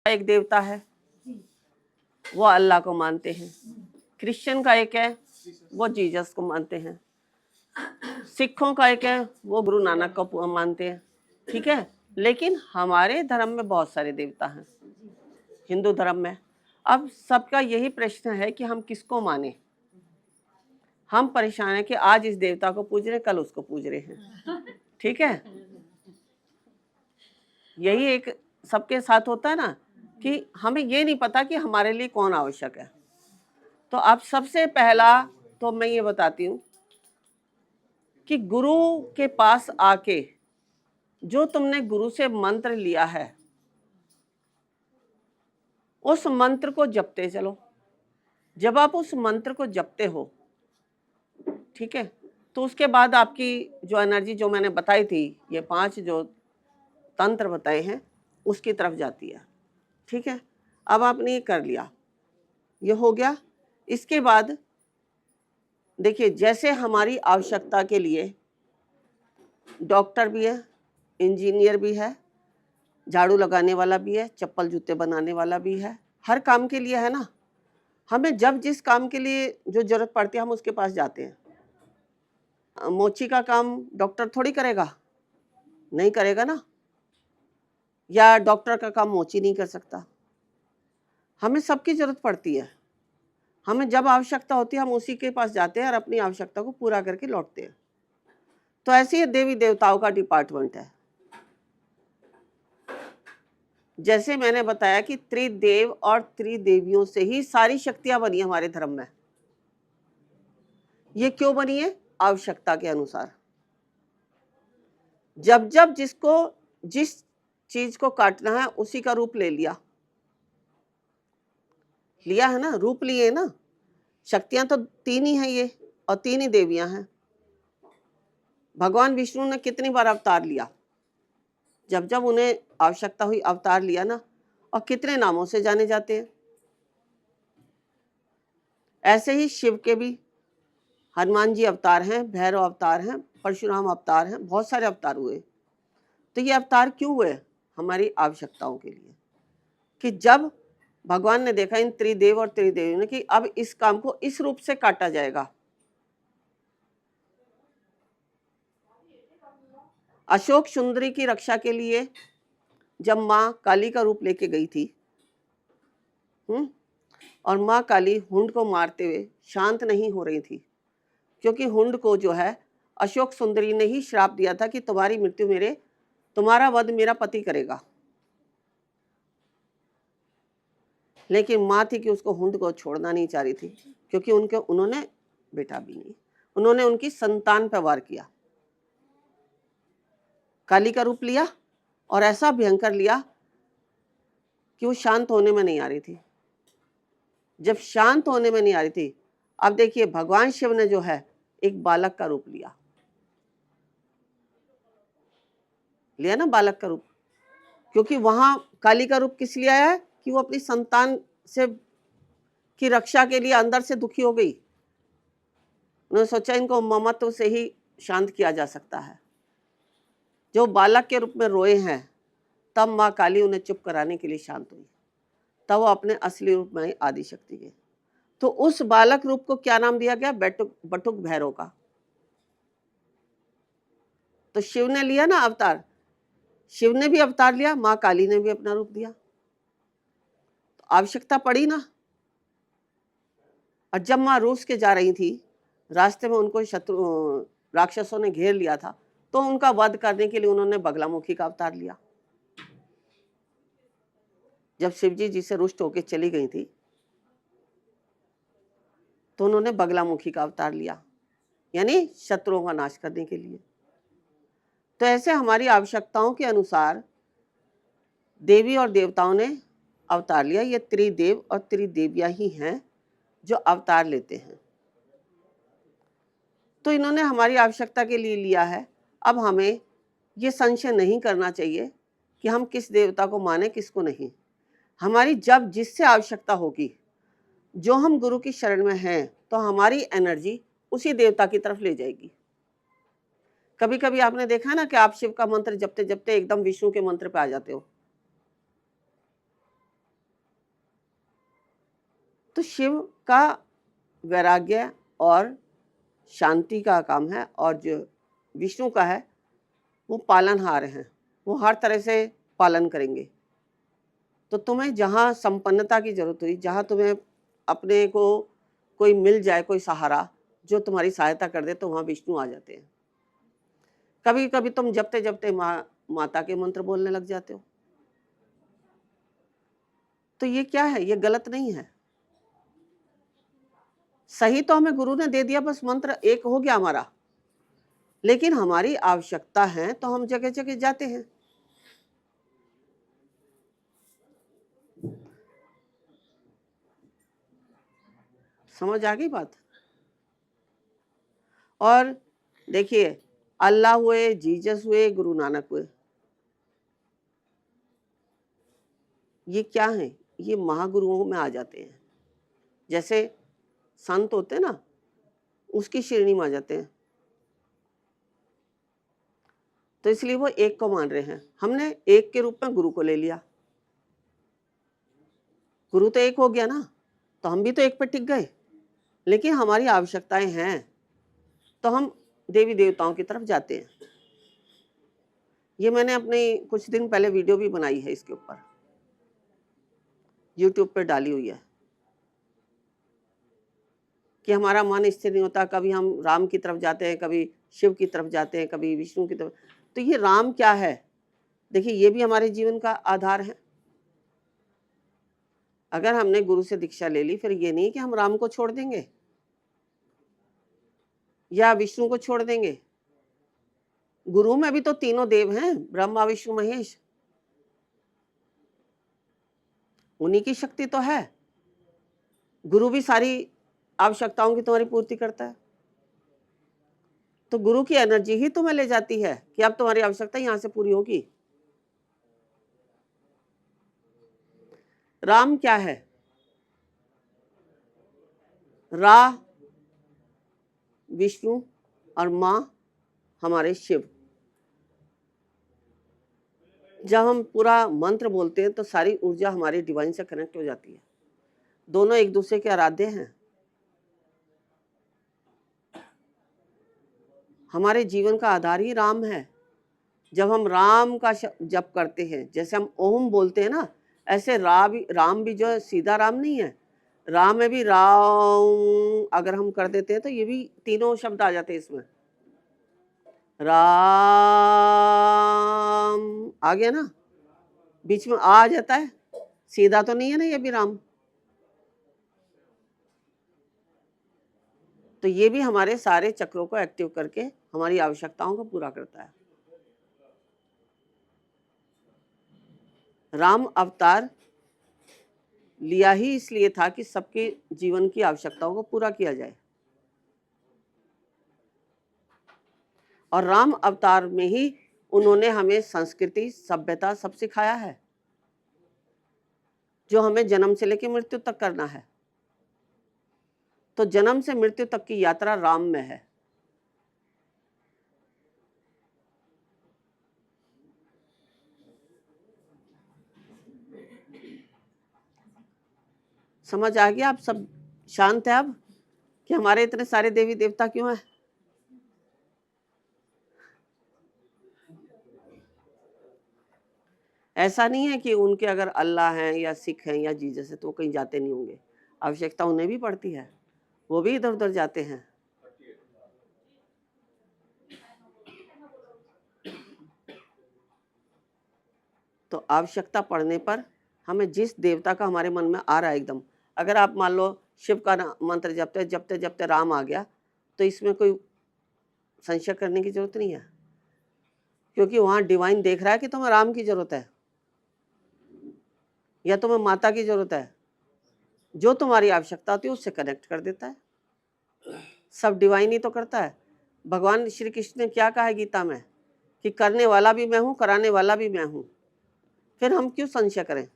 एक देवता है, वो अल्लाह को मानते हैं। क्रिश्चियन का एक है, वो जीसस को मानते हैं। सिखों का एक है, वो गुरु नानक को मानते हैं। ठीक है, लेकिन हमारे धर्म में बहुत सारे देवता हैं, हिंदू धर्म में। अब सबका यही प्रश्न है कि हम किसको माने। हम परेशान हैं कि आज इस देवता को पूज रहे, कल उसको पूज रहे हैं। ठीक है, यही एक सबके साथ होता है ना, कि हमें ये नहीं पता कि हमारे लिए कौन आवश्यक है। तो अब सबसे पहला तो मैं ये बताती हूँ कि गुरु के पास आके जो तुमने गुरु से मंत्र लिया है, उस मंत्र को जपते चलो। जब आप उस मंत्र को जपते हो, ठीक है, तो उसके बाद आपकी जो एनर्जी, जो मैंने बताई थी, ये 5 जो तंत्र बताए हैं, उसकी तरफ जाती है। ठीक है, अब आपने ये कर लिया, ये हो गया। इसके बाद देखिए, जैसे हमारी आवश्यकता के लिए डॉक्टर भी है, इंजीनियर भी है, झाड़ू लगाने वाला भी है, चप्पल जूते बनाने वाला भी है, हर काम के लिए है ना। हमें जब जिस काम के लिए जो जरूरत पड़ती है, हम उसके पास जाते हैं। मोची का काम डॉक्टर थोड़ी करेगा, नहीं करेगा ना, या डॉक्टर का काम मोची नहीं कर सकता। हमें सबकी जरूरत पड़ती है, हमें जब आवश्यकता होती है हम उसी के पास जाते हैं और अपनी आवश्यकता को पूरा करके लौटते हैं। तो ऐसे ही देवी देवताओं का डिपार्टमेंट है। जैसे मैंने बताया कि त्रिदेव और त्रिदेवियों से ही सारी शक्तियां बनी हमारे धर्म में। ये क्यों बनी है? आवश्यकता के अनुसार। जब जब जिसको जिस चीज को काटना है उसी का रूप ले लिया है ना, रूप लिए ना। शक्तियां तो 3 ही हैं ये, और 3 ही देवियां हैं। भगवान विष्णु ने कितनी बार अवतार लिया, जब जब उन्हें आवश्यकता हुई अवतार लिया ना, और कितने नामों से जाने जाते हैं। ऐसे ही शिव के भी हनुमान जी अवतार हैं, भैरव अवतार हैं, परशुराम अवतार हैं, बहुत सारे अवतार हुए। तो ये अवतार क्यों हुए? हमारी आवश्यकताओं के लिए, कि जब भगवान ने देखा इन त्रिदेव और त्रिदेवियों ने कि अब इस काम को इस रूप से काटा जाएगा। अशोक सुंदरी की रक्षा के लिए जब माँ काली का रूप लेके गई थी, और माँ काली हुंड को मारते हुए शांत नहीं हो रही थी, क्योंकि हुंड को जो है अशोक सुंदरी ने ही श्राप दिया था कि तुम्हारी मृत्यु तुम्हारा वध मेरा पति करेगा। लेकिन माँ थी कि उसको हुंड को छोड़ना नहीं चाह रही थी, क्योंकि उन्होंने बेटा भी नहीं, उन्होंने उनकी संतान पर वार किया। काली का रूप लिया और ऐसा भयंकर लिया कि वो शांत होने में नहीं आ रही थी। जब शांत होने में नहीं आ रही थी, अब देखिए भगवान शिव ने जो है एक बालक का रूप लिया ना, बालक का रूप। क्योंकि वहां काली का रूप किस लिए आया है? कि वो अपनी संतान से की रक्षा के लिए अंदर से दुखी हो गई। उन्होंने सोचा इनको ममत्व से ही शांत किया जा सकता है। जो बालक के रूप में रोए हैं, तब माँ काली उन्हें चुप कराने के लिए शांत हुई, तब वो अपने असली रूप में आई आदिशक्ति के। तो उस बालक रूप को क्या नाम दिया गया? बटुक भैरव का। तो शिव ने लिया ना अवतार, शिव ने भी अवतार लिया, माँ काली ने भी अपना रूप दिया। तो आवश्यकता पड़ी ना। और जब माँ रूस के जा रही थी, रास्ते में उनको राक्षसों ने घेर लिया था, तो उनका वध करने के लिए उन्होंने बगलामुखी का अवतार लिया। जब शिवजी जी से रुष्ट होकर चली गई थी, तो उन्होंने बगलामुखी का अवतार लिया, यानी शत्रुओं का नाश करने के लिए। तो ऐसे हमारी आवश्यकताओं के अनुसार देवी और देवताओं ने अवतार लिया। ये त्रिदेव और त्रिदेवियां ही हैं जो अवतार लेते हैं। तो इन्होंने हमारी आवश्यकता के लिए लिया है। अब हमें ये संशय नहीं करना चाहिए कि हम किस देवता को माने, किसको नहीं। हमारी जब जिससे आवश्यकता होगी, जो हम गुरु की शरण में हैं, तो हमारी एनर्जी उसी देवता की तरफ ले जाएगी। कभी कभी आपने देखा है ना कि आप शिव का मंत्र जपते जपते एकदम विष्णु के मंत्र पे आ जाते हो, तो शिव का वैराग्य और शांति का काम है, और जो विष्णु का है वो पालनहार हैं, वो हर तरह से पालन करेंगे। तो तुम्हें जहाँ संपन्नता की जरूरत हुई, जहाँ तुम्हें अपने को कोई मिल जाए, कोई सहारा जो तुम्हारी सहायता कर दे, तो वहाँ विष्णु आ जाते हैं। कभी कभी तुम जपते जपते माता के मंत्र बोलने लग जाते हो, तो ये क्या है? ये गलत नहीं है। सही तो हमें गुरु ने दे दिया, बस मंत्र एक हो गया हमारा, लेकिन हमारी आवश्यकता है तो हम जगह जगह जाते हैं। समझ आ गई बात? और देखिए, अल्लाह हुए, जीसस हुए, गुरु नानक हुए, ये क्या है? ये महागुरुओं में आ जाते हैं। जैसे संत होते हैं ना, उसकी श्रेणी में आ जाते हैं। तो इसलिए वो एक को मान रहे हैं। हमने एक के रूप में गुरु को ले लिया, गुरु तो एक हो गया ना, तो हम भी तो एक पे टिक गए। लेकिन हमारी आवश्यकताएं हैं तो हम देवी देवताओं की तरफ जाते हैं। ये मैंने अपने कुछ दिन पहले वीडियो भी बनाई है, इसके ऊपर YouTube पे डाली हुई है कि हमारा मन स्थिर नहीं होता, कभी हम राम की तरफ जाते हैं, कभी शिव की तरफ जाते हैं, कभी विष्णु की तरफ। तो ये राम क्या है? देखिए, ये भी हमारे जीवन का आधार है। अगर हमने गुरु से दीक्षा ले ली, फिर ये नहीं कि हम राम को छोड़ देंगे या विष्णु को छोड़ देंगे। गुरु में भी तो तीनों देव हैं, ब्रह्मा विष्णु महेश, उन्हीं की शक्ति तो है। गुरु भी सारी आवश्यकताओं की तुम्हारी पूर्ति करता है। तो गुरु की एनर्जी ही तुम्हें ले जाती है कि अब तुम्हारी आवश्यकता यहां से पूरी होगी। राम क्या है? रा विष्णु और मां हमारे शिव। जब हम पूरा मंत्र बोलते हैं तो सारी ऊर्जा हमारी डिवाइन से कनेक्ट हो जाती है। दोनों एक दूसरे के आराध्य हैं। हमारे जीवन का आधार ही राम है। जब हम राम का जप करते हैं, जैसे हम ओम बोलते हैं ना, ऐसे राम भी जो है सीधा राम नहीं है। राम में भी राम अगर हम कर देते हैं तो ये भी तीनों शब्द आ जाते हैं इसमें। राम आ गया ना, बीच में आ जाता है, सीधा तो नहीं है ना ये भी राम। तो ये भी हमारे सारे चक्रों को एक्टिव करके हमारी आवश्यकताओं को पूरा करता है। राम अवतार लिया ही इसलिए था कि सबके जीवन की आवश्यकताओं को पूरा किया जाए। और राम अवतार में ही उन्होंने हमें संस्कृति, सभ्यता सब सिखाया है, जो हमें जन्म से लेकर मृत्यु तक करना है। तो जन्म से मृत्यु तक की यात्रा राम में है। समझ आ गया? आप सब शांत है अब कि हमारे इतने सारे देवी देवता क्यों हैं? ऐसा नहीं है कि उनके अगर अल्लाह हैं या सिख हैं या जीसस है तो वो कहीं जाते नहीं होंगे। आवश्यकता उन्हें भी पड़ती है, वो भी इधर उधर जाते हैं। तो आवश्यकता पड़ने पर हमें जिस देवता का हमारे मन में आ रहा है एकदम, अगर आप मान लो शिव का मंत्र जपते जपते जपते राम आ गया, तो इसमें कोई संशय करने की जरूरत नहीं है, क्योंकि वहां डिवाइन देख रहा है कि तुम्हें राम की जरूरत है या तुम्हें माता की जरूरत है। जो तुम्हारी आवश्यकता होती है उससे कनेक्ट कर देता है। सब डिवाइन ही तो करता है। भगवान श्री कृष्ण ने क्या कहा है गीता में कि करने वाला भी मैं हूं, कराने वाला भी मैं हूं। फिर हम क्यों संशय करें?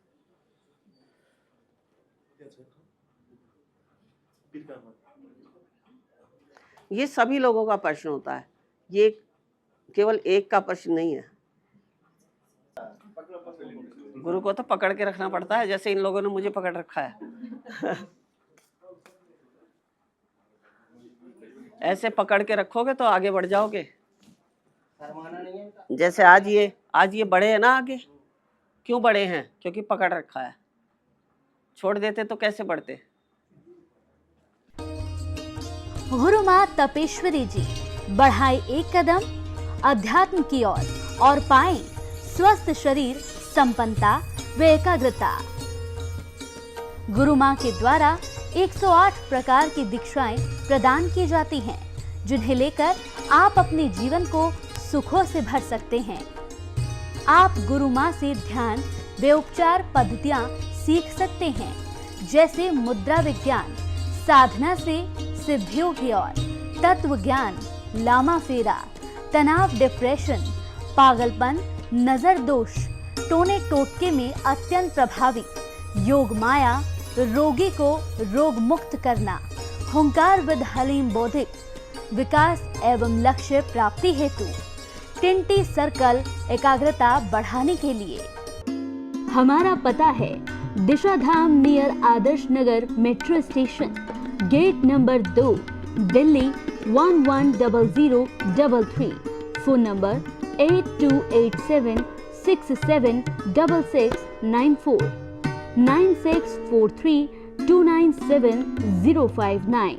ये सभी लोगों का प्रश्न होता है, ये केवल एक का प्रश्न नहीं है। गुरु को तो पकड़ के रखना पड़ता है, जैसे इन लोगों ने मुझे पकड़ रखा है। ऐसे पकड़ के रखोगे तो आगे बढ़ जाओगे। शर्माना नहीं है। जैसे आज ये बड़े हैं ना आगे, क्यों बड़े हैं? क्योंकि पकड़ रखा है। छोड़ देते तो कैसे बढ़ते? गुरु माँ तपेश्वरी जी बढ़ाए एक कदम अध्यात्म की ओर और पाएं स्वस्थ शरीर, संपन्नता व एकाग्रता। गुरु माँ के द्वारा 108 प्रकार की दीक्षाएं प्रदान की जाती हैं, जिन्हें लेकर आप अपने जीवन को सुखों से भर सकते हैं। आप गुरु माँ से ध्यान व उपचार पद्धतियां सीख सकते हैं, जैसे मुद्रा विज्ञान, साधना से सिद्धियों की ओर, तत्व ज्ञान, लामा फेरा, तनाव, डिप्रेशन, पागलपन, नजर दोष, टोने टोटके में अत्यंत प्रभावी, योग माया, रोगी को रोग मुक्त करना, हुंकार विद हलीम बौद्धिक, विकास एवं लक्ष्य प्राप्ति हेतु, टिंटी सर्कल एकाग्रता बढ़ाने के लिए। हमारा पता है Disha Dham near Adarsh Nagar metro station, gate number 2, Delhi 110033। Phone number 8287676694 9643297059।